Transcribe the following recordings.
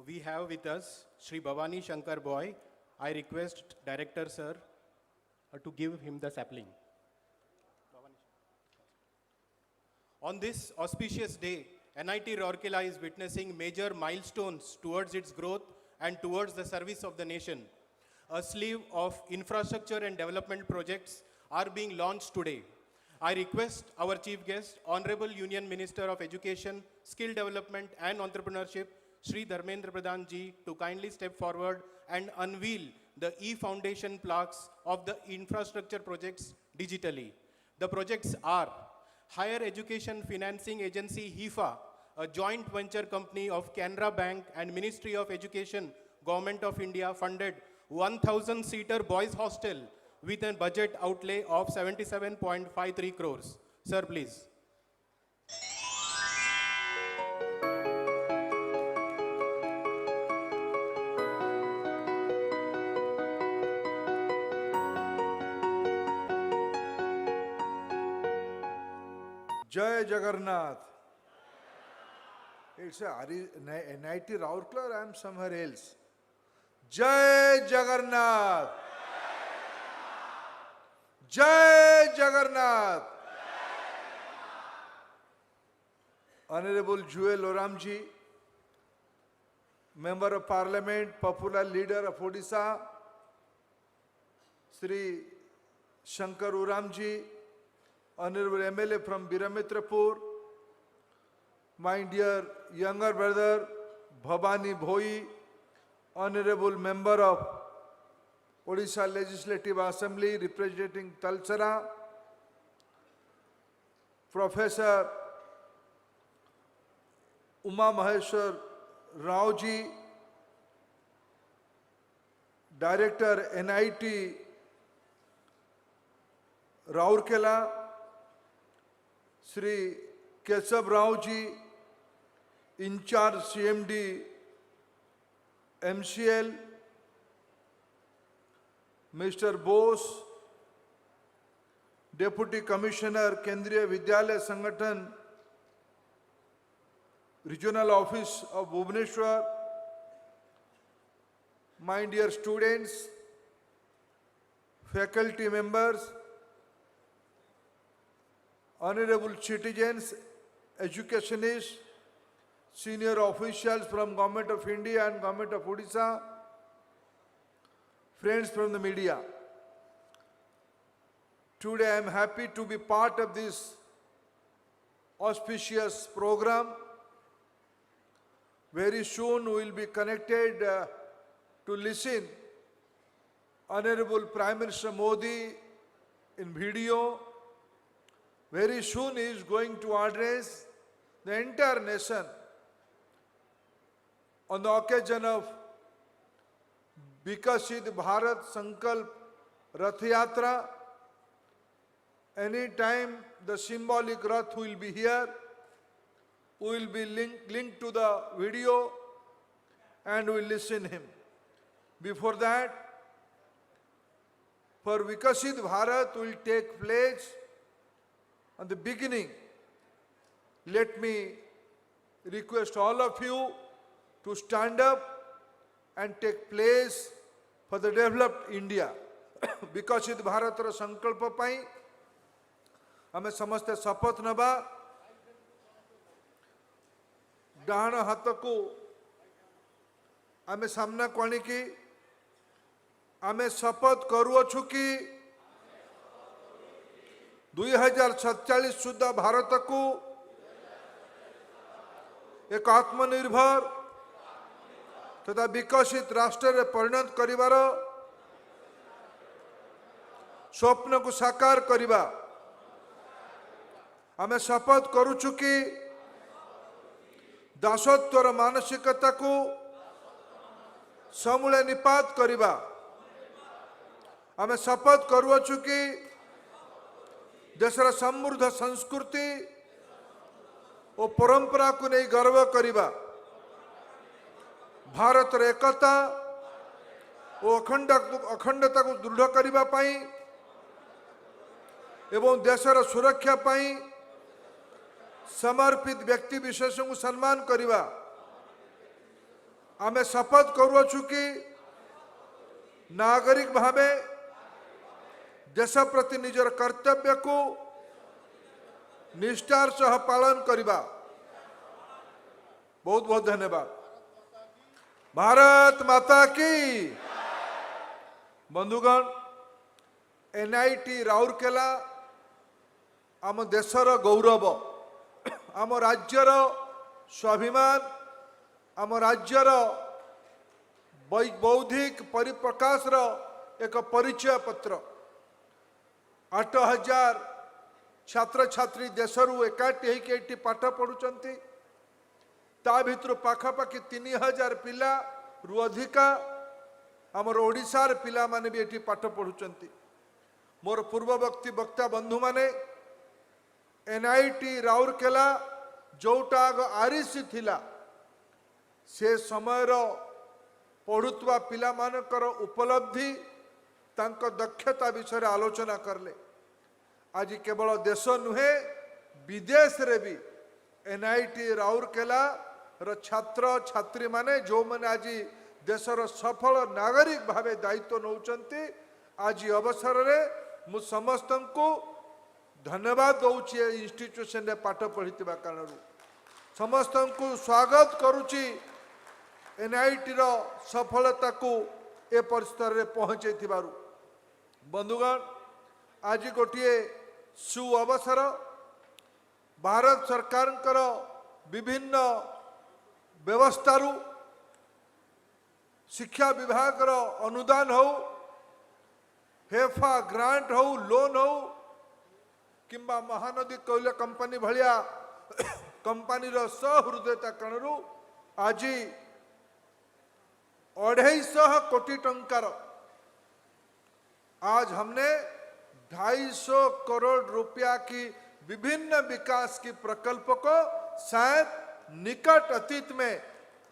we have with us Sri Bhavani Shankar Boy. I request Director Sir to give him the sapling. On this auspicious day, NIT Rourkela is witnessing major milestones towards its growth and towards the service of the nation. A slew of infrastructure and development projects are being launched today. I request our chief guest, Honorable Union Minister of Education, Skill Development and Entrepreneurship, Sri Dharmendra Pradhan ji, to kindly step forward and unveil the e-foundation plaques of the infrastructure projects digitally. The projects are Higher Education Financing Agency HIFA, a joint venture company of Canara Bank and Ministry of Education, Government of India, funded 1,000-seater boys hostel with a budget outlay of 77.53 crores. Sir, please. Jai Jagannath. It's a NIT Rourkela or I am somewhere else. Jai Jagannath. Jai Jagannath. Honorable Jewel Oramji, Member of Parliament, popular leader of Odisha, Sri Shankar Oramji, Honorable MLA from Biramitrapur, my dear younger brother Bhavani Bhoi, Honorable Member of Odisha Legislative Assembly representing Talsara, Professor Uma Maheshwar Rao ji, Director NIT Rourkela, Sri Kesav Rao ji, in charge CMD MCL, Mr. Bose, Deputy Commissioner Kendriya Vidyalaya Sangathan, Regional Office of Bhubaneswar, my dear students, faculty members, honorable citizens, educationists, senior officials from Government of India and Government of Odisha, friends from the media. Today I am happy to be part of this auspicious program. Very soon we will be connected to listen Honorable Prime Minister Modi in video. Very soon he is going to address the entire nation on the occasion of Vikasit Bharat Sankalp Rath Yatra. Anytime the symbolic Rath will be here, we will be linked to the video and we will listen him. Before that, for Vikasit Bharat will take place on the beginning. Let me request all of you to stand up and take place for the developed India. Vikasit Bharat ra sankalpa pai ame samaste sapath naba. ଡାହାଣ ହାତକୁ ଆମେ ସାମ୍ନାକୁ ଆଣିକି ଆମେ ଶପଥ କରୁଅଛୁ କି 2047 ସୁଦ୍ଧା ଭାରତକୁ ଏକ ଆତ୍ମନିର୍ଭର ତଥା ବିକଶିତ ରାଷ୍ଟ୍ରରେ ପରିଣତ କରିବାର ସ୍ୱପ୍ନକୁ ସାକାର କରିବା। ଆମେ ଶପଥ କରୁଛୁ କି दासत्वर मानसिकता को समूले निपात करिबा। आमे शपथ करुअछु कि देशर समृद्ध संस्कृति और परंपरा को नहीं गर्व करिबा। भारत रे एकता और अखंडता को दृढ़ करिबा पाई एवं देशर सुरक्षा पाई समर्पित व्यक्ति विशेषों को सम्मान करिबा। आमे शपथ करुछु कि नागरिक भावे देश प्रति निजर कर्तव्य को निष्ठार सह पालन करिबा। बहुत बहुत धन्यवाद। भारत माता की। बंधुगण, एनआईटी राउरकेला आम देशर गौरव, आम राज्यर स्वाभिमान, आम राज्यर बौद्धिक परिप्रकाशर एक परिचय पत्र। 8000 छात्र छात्री देशरू एकाठी होकर पाठ पढ़ुंट। ता भितर पाखापाखि 3000 पिला रु अधिका आमर ओडिशार पिला माने भी एठी पाठ पढ़ुंट। मोर पूर्ववर्ती वक्ता बंधु माने एनआईटी राउरकेला जोटा आग आरसी थिला से समयर पढ़ुवा पिला मानकर उपलब्धि तांको दक्षता विषय आलोचना करले। आज केवल देश नुहे विदेश रे भी एनआईटी राउरकेला रो छात्र छात्री माने जो माने आज देशर सफल नागरिक भावे दायित्व नौचंती। आज अवसर रे मु समस्त को धन्यवाद दौची इंस्टीट्यूशन रे पाठ पढ़िथिबा कारण समस्त को स्वागत करुची। एनआईटी रो सफलता को ए परिस्तर रे पहुंचे थिबारु। बंधुगण, आज गोटे सु अवसर भारत सरकार विभिन्न व्यवस्थारु शिक्षा विभाग रो अनुदान हो, हेफा ग्रांट हो, लोन हो किंबा महानदी कोयला कंपनी भलिया कंपनी रो सहृदयता कारण आज 250 कोटी टंकार आज हमने 250 करोड़ रुपया की विभिन्न विकास की प्रकल्प को शायद निकट अतीत में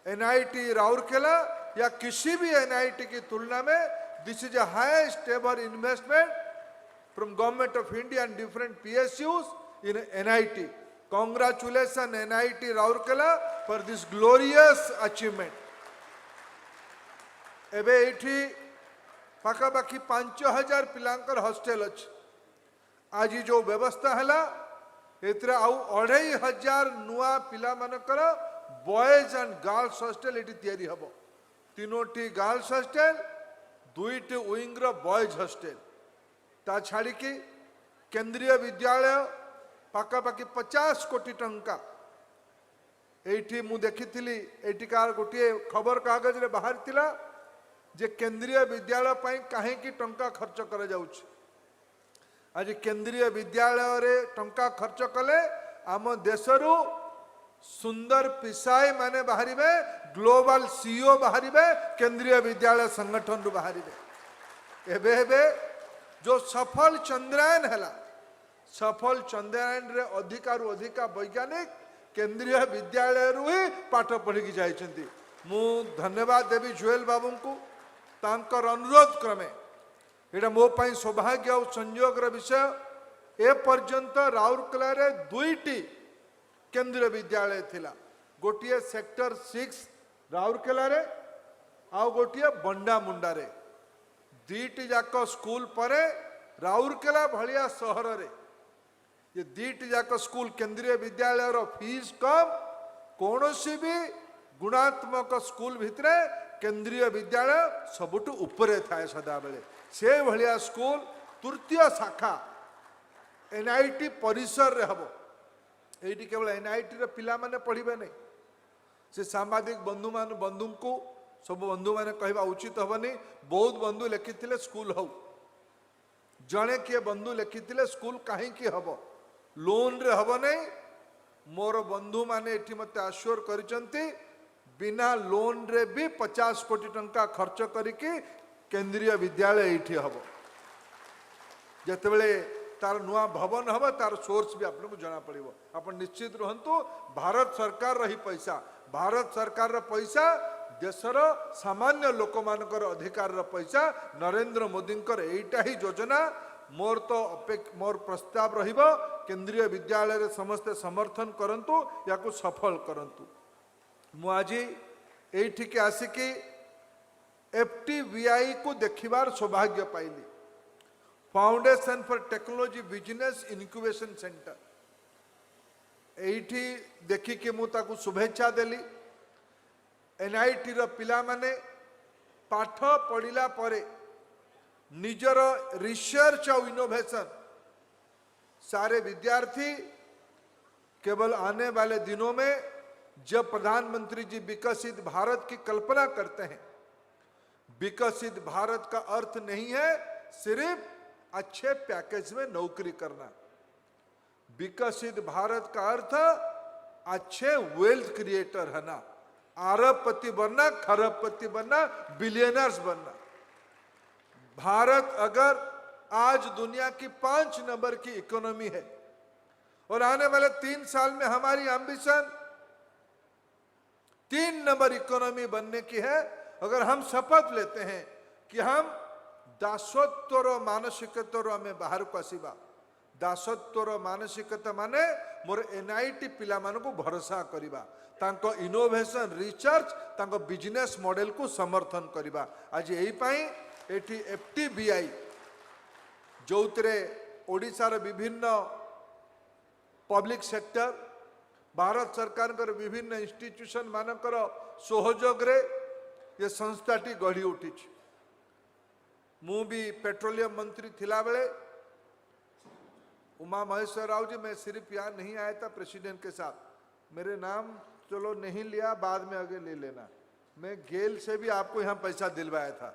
एनआईटी राउरकेला या किसी भी एनआईटी की तुलना में this is highest ever investment from government of India and different PSUs in NIT. Congratulation NIT Rourkela for this glorious achievement. एबे एठी पाखापाखि 5000 पिलांकर हॉस्टेल अच्छी। आज जो व्यवस्था है एतरे आउ 2500 नुआ पिला मानकर बॉयज एंड गर्ल्स हॉस्टेल एटी तैयारी हबो। 3टी गर्ल्स हॉस्टेल, 2टी विंगर बॉयज हॉस्टेल। ता छाड़ी की केंद्रीय विद्यालय पाखापाखि 50 कोटी टंका एठी मु देखिथिली। एटिकार गोटे खबर कागज रे बाहर थिला जे केंद्रीय विद्यालय पाई काहे की टंका खर्च करा जाउछ। आज केंद्रीय विद्यालय रे टंका खर्च कले आम देशरू सुंदर पिसाई माने बाहरिबे, ग्लोबल सीईओ बाहरिबे, केंद्रीय विद्यालय संगठन रु बाहरिबे। एबे एबे जो सफल चंद्रयान हैला, सफल चंद्रयान रे अधिकारु अधिका वैज्ञानिक केंद्रीय विद्यालय रु ही पाठ पढ़ी की जाइछंती। मु धन्यवाद देवी जुएल बाबू को तांकर अनुरोध क्रमे। एटा मो पाई सौभाग्य और संयोग विषय। ए पर्यंत राउरकेला रे 2टी केंद्रीय विद्यालय थिला। गोटिए सेक्टर 6 राउरकेला रे आ गोटिए बंडा मुंडा रे। 2टी जाक स्कूल परे राउरकेला भलिया शहर रे ये 2टी जाक स्कूल केंद्रीय विद्यालय रो फीस कम, कोनोसी भी गुणात्मक स्कूल भितरे केंद्रीय विद्यालय सबुठु ऊपरे थाए सदा बेले। से भलिया स्कूल तृतीय शाखा एनआईटी परिसर रे हबो। एटी केवल एनआईटी रे पिला माने पढ़िबे नहीं। से सामाजिक बंधु मान बंधु को सब बंधु माने कहबा उचित हबनी। बहुत बंधु लिखिथिले स्कूल हो, जणे के बंधु लिखिथिले स्कूल काहे की हबो, लोन रे हबो नहीं। मोर बंधु माने एठी मते आश्योर करिसंती बिना लोन रे भी 50 कोटी टंका खर्च करिकी केंद्रीय विद्यालय एठी हबो। जेतेबेले तार नुआ भवन हबो तार सोर्स भी आपको जना पड़िबो। आपण निश्चित रहंतु भारत सरकार रही पैसा, भारत सरकार रा पैसा देशर सामान्य लोक मानकर अधिकार रा पैसा। नरेंद्र मोदी एटा ही योजना। मोर तो मोर प्रस्ताव रहिबो केंद्रीय विद्यालय रे समस्त समर्थन करंतु, याकु सफल करंतु। मु आज एठिके आसिकी FTVI को देखिबार सौभाग्य पाइली। Foundation for technology business incubation centre एठी देखिके मु ताकू शुभेच्छा देली। NIT रो पिला माने पाठ पढ़िला परे निजर रिसर्च और इनोवेशन सारे विद्यार्थी केवल आने वाले दिनों में जब प्रधानमंत्री जी विकसित भारत की कल्पना करते हैं, विकसित भारत का अर्थ नहीं है सिर्फ अच्छे पैकेज में नौकरी करना। विकसित भारत का अर्थ अच्छे वेल्थ क्रिएटर है ना, अरबपति बनना, खरबपति बनना, बिलियनर्स बनना। भारत अगर आज दुनिया की 5 नंबर की इकोनॉमी है और आने वाले 3 साल में हमारी एम्बिशन 3 नंबर इकोनॉमी बनने की है, अगर हम शपथ लेते हैं कि हम दासत्वर मानसिकता में बाहर को आसीबा। दासत्वर मानसिकता माने मोर NIT पिला मानू को भरोसा करिबा, तांको इनोवेशन रिसर्च तांको बिजनेस मॉडल को समर्थन करिबा। आज यही पाई एठी FTVI जोतरे ओडिशार विभिन्न पब्लिक सेक्टर भारत सरकार कर विभिन्न इंस्टीट्यूशन मानकर सहयोग रे ये संस्थाटी गढ़ी उठी। मु भी पेट्रोलियम मंत्री थिला बेले उमा महेश्वर राव जी, मैं सिर्फ यहाँ नहीं आया था प्रेसिडेंट के साथ, मेरे नाम चलो नहीं लिया, बाद में आगे ले लेना। मैं गेल से भी आपको यहाँ पैसा दिलवाया था,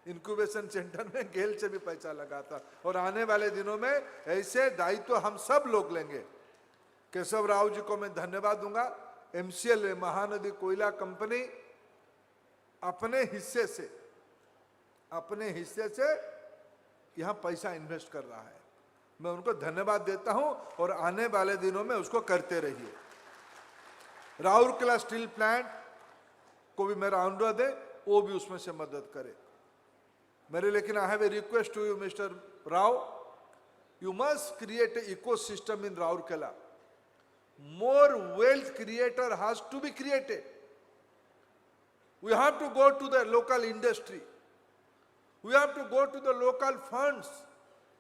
इंक्यूबेशन सेंटर में गेल से भी पैसा लगा था। और आने वाले दिनों में ऐसे दायित्व हम सब लोग लेंगे। केशव राव जी को मैं धन्यवाद दूंगा। MCL महानदी कोयला कंपनी अपने हिस्से से यहाँ पैसा इन्वेस्ट कर रहा है, मैं उनको धन्यवाद देता हूं और आने वाले दिनों में उसको करते रहिए। राउरकेला स्टील प्लांट को भी मेरा अनुरोध है, वो भी उसमें से मदद करे मेरे। लेकिन I have a request to you mister Rao, you must create a ecosystem in Rourkela. More wealth creator has to be created. We have to go to the local industry, we have to go to the local funds,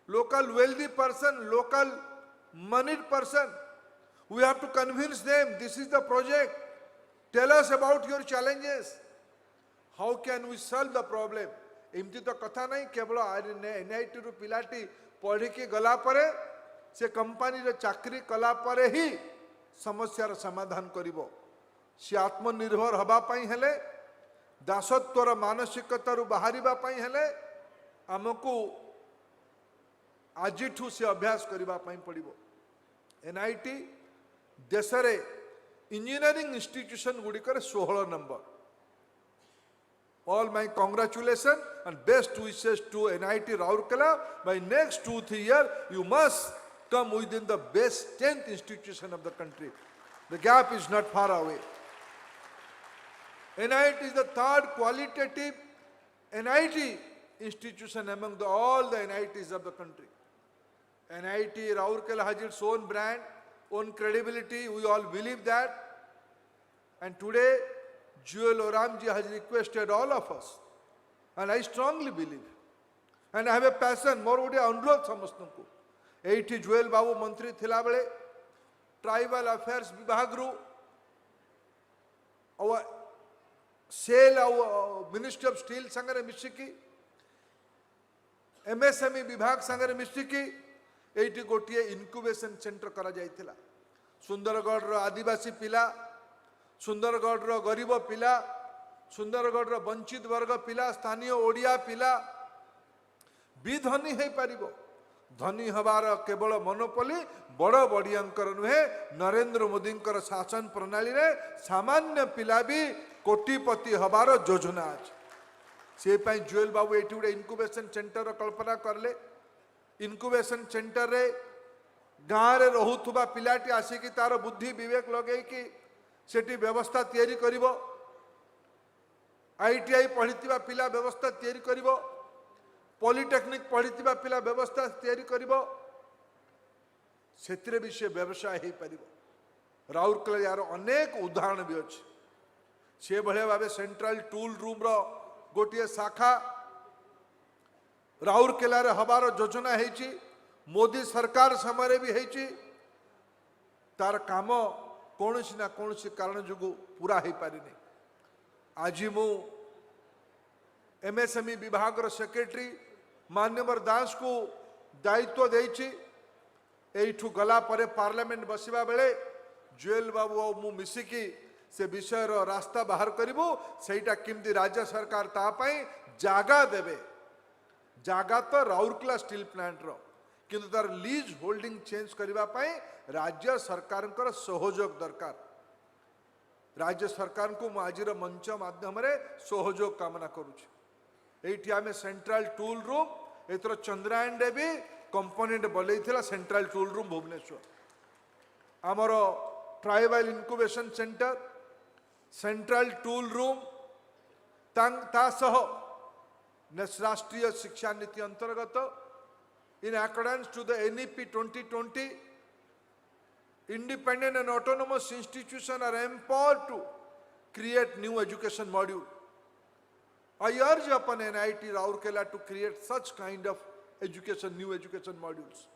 local wealthy person, local moneyed person. We have to convince them this is the project. Tell us about your challenges. How can we solve the problem? एमती तो कथा नहीं केवल NIT रु पिलाटी पढ़ी के गला परे से कंपनी रे चाकरी कला परे ही समस्यार समाधान करिवो। से आत्मनिर्भर हबा पई हेले, दासत्वर मानसिकता रु बाहरिबा पई हेले हमको आजिठू से अभ्यास करिबा पई पड़िबो। NIT देशरे इंजीनियरिंग इंस्टीट्यूशन गुड़िकर 16 number. All my congratulations and best wishes to NIT Rourkela. By next 2-3 years, you must come within the best 10th institution of the country. The gap is not far away. NIT is the third qualitative NIT institution among all the NITs of the country. NIT Rourkela has its own brand, own credibility. We all believe that. And today, Jewel Oramji has requested all of us, and I strongly believe, and I have a passion, more would अनुरोध समस्तों को। एठी जुएल बाबू मंत्री थिला बेले tribal affairs विभाग रु और cell और मिनिस्ट्री ऑफ स्टील संगरे मिशिकी MSME विभाग संगरे मिशिकी एठी गोटिए इनक्यूबेशन सेंटर करा जाइथिला। सुंदरगढ़ रो आदिवासी पिला, सुंदरगढ़ रो गरीब पिला, सुंदरगढ़ रो वंचित वर्ग पिला, स्थानीय ओडिया पिला भी धनी है पारिबो। धनी हबार केवल मोनोपोली बड़ बड़ियांकर नुहे, नरेंद्र मोदींकर शासन प्रणाली रे सामान्य पिला भी कोटिपति हबार योजना अछि। से पई जुएल बाबू एठी उडे इनक्यूबेशन सेंटर कल्पना करले। इनक्यूबेशन सेंटर रे गाँव रे रहुथुबा पिलाटी आसिकी तार बुद्धि विवेक लगे कि सेठी व्यवस्था तैयारी करिवो, ITI पढ़िथिबा पिला व्यवस्था तैयारी करिवो, पॉलिटेक्निक पढ़िथिबा पिला व्यवस्था तैयारी करिवो, सेतिरे भी से व्यवसाय हे परिवो। राउरकेला यार अनेक उदाहरण भी अछि। से भाया भाव सेंट्रल टूल रूम रो गोटे शाखा राउरकेला रे हबार योजना है मोदी सरकार समय भी है तार काम कौन ना कौन कारण जो पूरा हो पारि आज मु एमएसएमई विभाग सेक्रेटरी मान्यवर दास को दायित्व देछि एठू गला परे पार्लियामेंट बसिबा बेले जुएल बाबू और मु मिसिकी से विषय रास्ता बाहर करिबो सेटा किमती राज्य सरकार ता पई जागा देबे जागा तो राउरकेला स्टील प्लांट रो किंतु तार लीज होल्डिंग चेंज करबा पई राज्य सरकार सहयोग दरकार राज्य सरकार को मुझे मंच माध्यम सहयोग कामना करुँच आम सेंट्रल टूल रूम एथर चंद्रायन रे भी कंपोनेंट बलई सेंट्रल टूल रूम भुवनेश्वर आमर tribal incubation centre central tool room राष्ट्रीय शिक्षा नीति अंतर्गत in accordance to the NEP 2020 independent and autonomous institutions are empowered to create new education module. I urge upon NIT Rourkela to create such kind of new education modules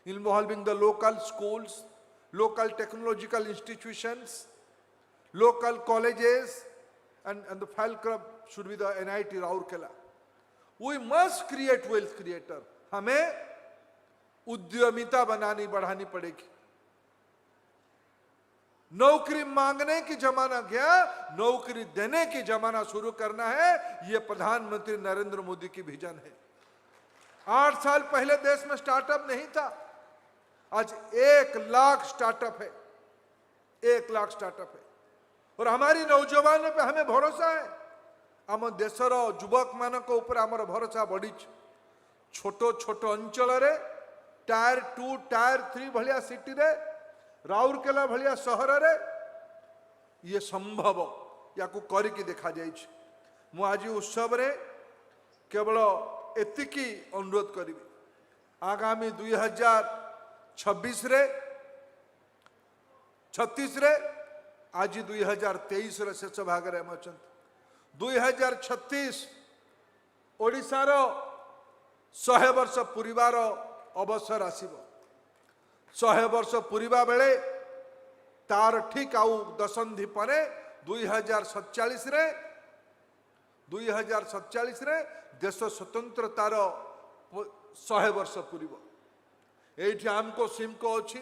involving the local schools, local technological institutions, local colleges, and the fulcrum should be the NIT Rourkela. We must create wealth creator. हमें उद्यमिता बनानी बढ़ानी पड़ेगी। नौकरी मांगने की जमाना गया, नौकरी देने की जमाना शुरू करना है। यह प्रधानमंत्री नरेंद्र मोदी की विजन है। 8 साल पहले देश में स्टार्टअप नहीं था, आज 1 लाख स्टार्टअप है। 1 लाख स्टार्टअप है और हमारी नौजवानों पे हमें भरोसा है। आम देशर युवक मान ऊपर आमर भरोसा बढ़ी। छोटो छोटो अंचल रे टायर 2 टायर 3 भलिया सिटी रे राउरकेला भलिया सहर रे ये संभव या को करिकी देखा जाइछ। मु आज उत्सव रे केवल एतिकी अनुरोध करी आगामी 2026 रे 36 रे आज 2023 रे शेष भाग रे हम 2036 ओडिसा रो 100 वर्ष पूरीबार अवसर आसीबो। 100 वर्ष पूरीबा बेले तार ठीक आउ दशंधि परे 2047 रे देश स्वतंत्रतार 100 वर्ष पूरीबो। एठी आमको सिमको अछि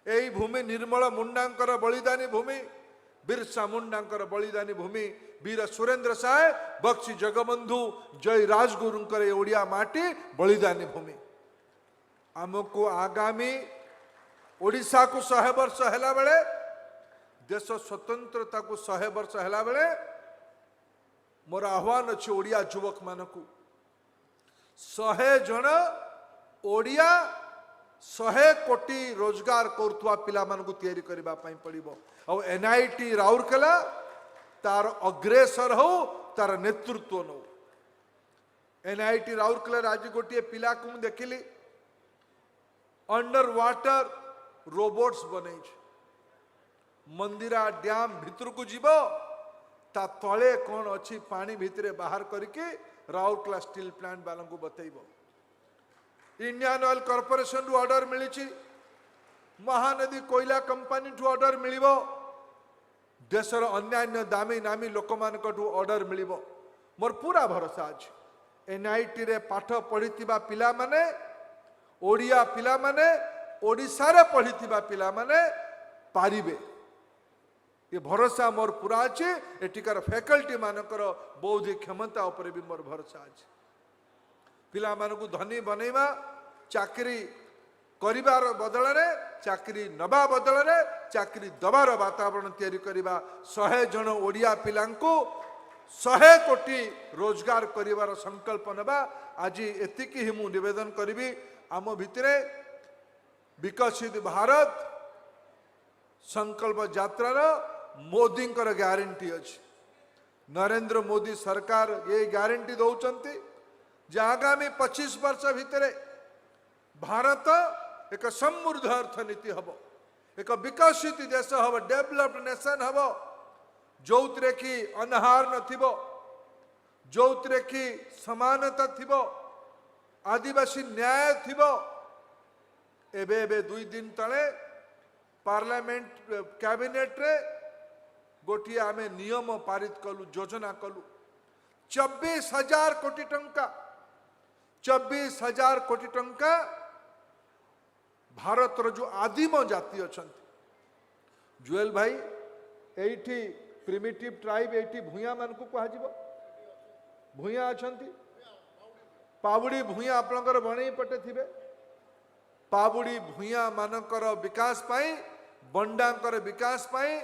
एई भूमि निर्मल मुंडांकर बलिदानी भूमि, बिरसा मुंडांकर बलिदानी भूमि, वीर सुरेंद्र साय, बक्सी जगबंधु, जय राजगुरुंकर ओडिया माटी बलिदानी भूमि। आमको आगामी ओडिशा को 100 वर्ष हैला बेले, देश स्वतंत्रता को 100 वर्ष हैला बेले मोर आह्वान अच्छे ओडिया युवक मानकू 100 जन ओडिया 100 कोटी रोजगार करुवा पिला मानकू तैयारी करबा पई पड़िबो। और NIT राउरकेला तार अग्रेसर हो, तार नेतृत्व नो। NIT राउरकेला आज गोटे पिला को देखिली अंडर वाटर रोबोट्स बने मंदिरा डैम भितर को जीव ता तले कौन अच्छी पानी भितरे बाहर करके राउरकेला स्टील प्लांट वालों को बतैब। इंडियन ऑयल कॉर्पोरेशन रु ऑर्डर मिली, महानदी कोयला कंपनी ठू ऑर्डर मिलिबो, देशर अन्यान्य दामी नामी लोक मानकठू ऑर्डर मिलिबो। मोर पूरा भरोसा आज NIT रे पाठ पढ़िथिबा पिला माने, ओडिया पिला माने, ओडिसा रे पढ़िथिबा पिला माने पारिबे। ये भरोसा मोर पूरा अछि। एटिकार फैकल्टी मानकर बौद्धिक क्षमता ऊपर भी मोर भरोसा अछि। पिला मानकू धनी बनैबा, चाकरी करिबार बदल रे, चाकरी नबा बदल रे चाकरी दबार वातावरण तैयारी करिबा। 100 जन ओडिया पिलांकू 100 कोटी रोजगार करिबार संकल्प नबा। आज एतिकी ही मु निवेदन करिबी। आम भितरे विकसित भारत संकल्प यात्रार मोदी ग्यारंटी अच्छी। नरेंद्र मोदी सरकार ये ग्यारंटी दौरान जे आगामी 25 वर्ष भितर भारत एक समृद्ध अर्थनीति हम, एक विकसित देश हम, डेवलप्ड नेशन हम, जोउतरे की अनहार नथिबो, जोउतरे की समानता थिबो, आदिवासी न्याय थिबो। एबे एबे 2 दिन तले पार्लियामेंट कैबिनेट रे गोटिए आमे नियम पारित कलु, योजना कलु 24,000 कोटी टंका, 24,000 कोटी टंका भारतर जो आदिम जाति अच्छा। जुएल भाई एठी प्रिमिटिव ट्राइब एठी भूया मान को कहा जीवो, भूया अछंती, पावुड़ी भूया आपनकर बणई पटे थिबे। पावुड़ी भूया मानकर विकास पाई, बंडांकर विकास पाई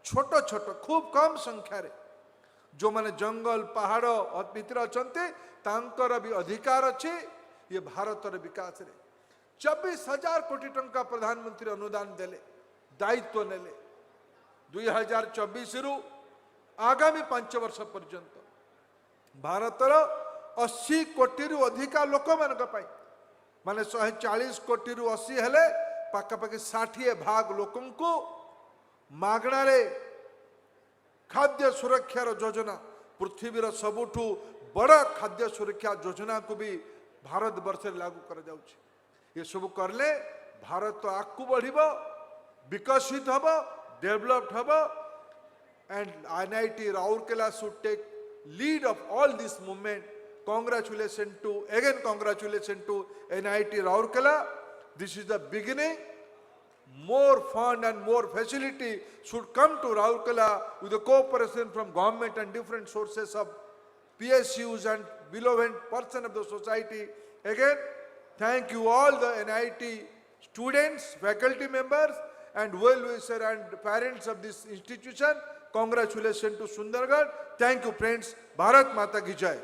छोट छोट खूब कम संख्या रे जो माने जंगल पहाड़ भितर अछंती तांकर भी अधिकार अच्छे ये भारतर विकास रे। 24,000 कोटी टंका प्रधानमंत्री अनुदान देले, दायित्व नेले 2024 रु आगामी 5 वर्ष पर्यंत भारतर 80 कोटी रु अधिका लोक मानक पाई माने 140 कोटी रु 80 हेले पाखापाखि 60 भाग लोकन को मागणा रे खाद्य सुरक्षा योजना, पृथ्वीर सबुठू बड़ खाद्य सुरक्षा योजना को भी भारत वर्ष लागू कर जाउछि। ये सब करले भारत आगू बढ़िबो, विकसित हबो, डेवलप्ड हबो। And NIT Rourkela should take lead of all this movement. Congratulations to NIT Rourkela. This is the beginning. More fund and more facility should come to Rourkela with the cooperation from government and different sources of PSUs and beloved person of the society. Again, thank you all the NIT students, faculty members and well-wisher and parents of this institution. Congratulations to Sundargarh. Thank you friends. Bharat Mata ki Jai.